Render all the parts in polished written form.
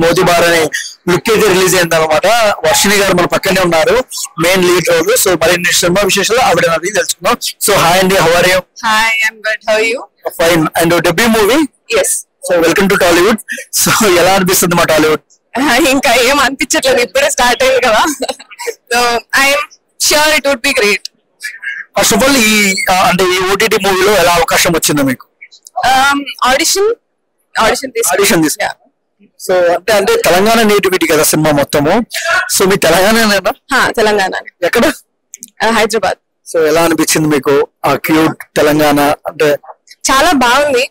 Moti bar అనే look అయితే release అయింది అనమాట. వర్షిణి గారు మన పక్కనే ఉన్నారు, మెయిన్ లీడ్ రోల్. సో మరిన్ని సినిమా విశేషాలు ఆవిడ అడిగి తెలుసుకుందాం. సో హాయ్ అండి, how are you? Hi, I'm good. How are you? Fine. And debut movie, Yes. So welcome to Tollywood. So ఎలా అనిపిస్తుంది మా టాలీవుడ్? ఇంకా ఏం అనిపించట్లేదు, ఇప్పుడే స్టార్ట్ అయింది కదా. So I'm sure it would be great. First of all ఈ అంటే ఈ ఓటీటీ మూవీలో ఎలా అవకాశం వచ్చిందో మీకు? ఆడిషన్ ఆడిషన్ తీసుకు. సో అంటే తెలంగాణ నేటివిటీ కదా సినిమా మొత్తము. సో మీ తెలంగాణ తెలంగాణ, ఎక్కడ? హైదరాబాద్. సో ఎలా అనిపించింది మీకు ఆ క్యూట్ తెలంగాణ? అంటే చాలా బాగుంది.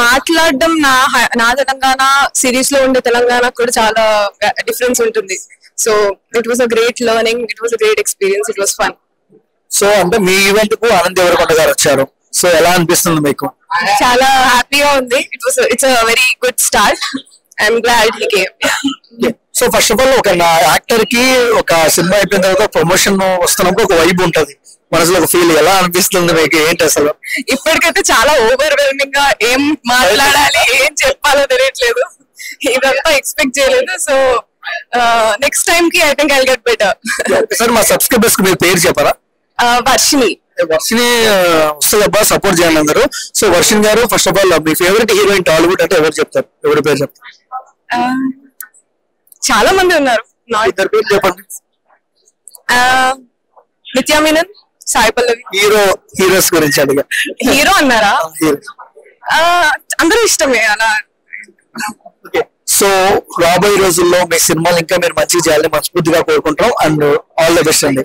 మాట్లాడడం నా తెలంగాణ సిరీస్ లో ఉండే తెలంగాణ కూడా చాలా డిఫరెన్స్ ఉంటుంది. So it was a great learning, it was a great experience, it was fun. So అంటే మీ ఈవెంట్ కు ఆనంద్ దేవరకొండ గారు వచ్చారు. సో ఎలా అనిపిస్తుంది మీకు? చాలా హ్యాపీగా ఉంది. It's a very good start. I'm glad he came. So first of all ఒక యాక్టర్ కి ఒక సినిమా అయిపోయిన తర్వాత ప్రమోషన్ వస్తున్నప్పుడు ఒక వైబ్ ఉంటది మనసులో, ఒక ఫీల్. ఎలా అనిపిస్తుంది మీకు? ఏంటి అసలు? ఇప్పటికైతే చాలా ఓవర్వెల్మింగ్ గా ఏం మాట్లాడాలి, ఏం చెప్పాలో తెలియట్లేదు. ఇదంతా ఎక్స్పెక్ట్ చేయలేదు. సో నెక్స్ట్ టైం కి I think I will get better. Sir మా సబ్స్క్రైబర్స్ కి మీరు పేరు చెప్పారా? వర్షిణి. వర్షిణి వస్తుందబ్బా, సపోర్ట్ చేయండి అందరూ. సో వర్షిణి గారు, first of all me favourite heroine Tollywood అంటే ఎవరు చెప్తారు? ఎవరి పేరు చెప్తారు? చాలా మంది ఉన్నారు. ఇద్దరు పేరు చెప్పండి. నిత్యా మీనన్, సాయి పల్లవి. హీరోస్ గురించి అడిగా. హీరో అన్నారా? అందరూ ఇష్టమే అలా. సో రాబోయే రోజుల్లో మీ సినిమాలు ఇంకా మీరు మంచిగా చేయాలని మనస్ఫూర్తిగా కోరుకుంటాం. అండ్ ఆల్ ద బెస్ట్ అండి.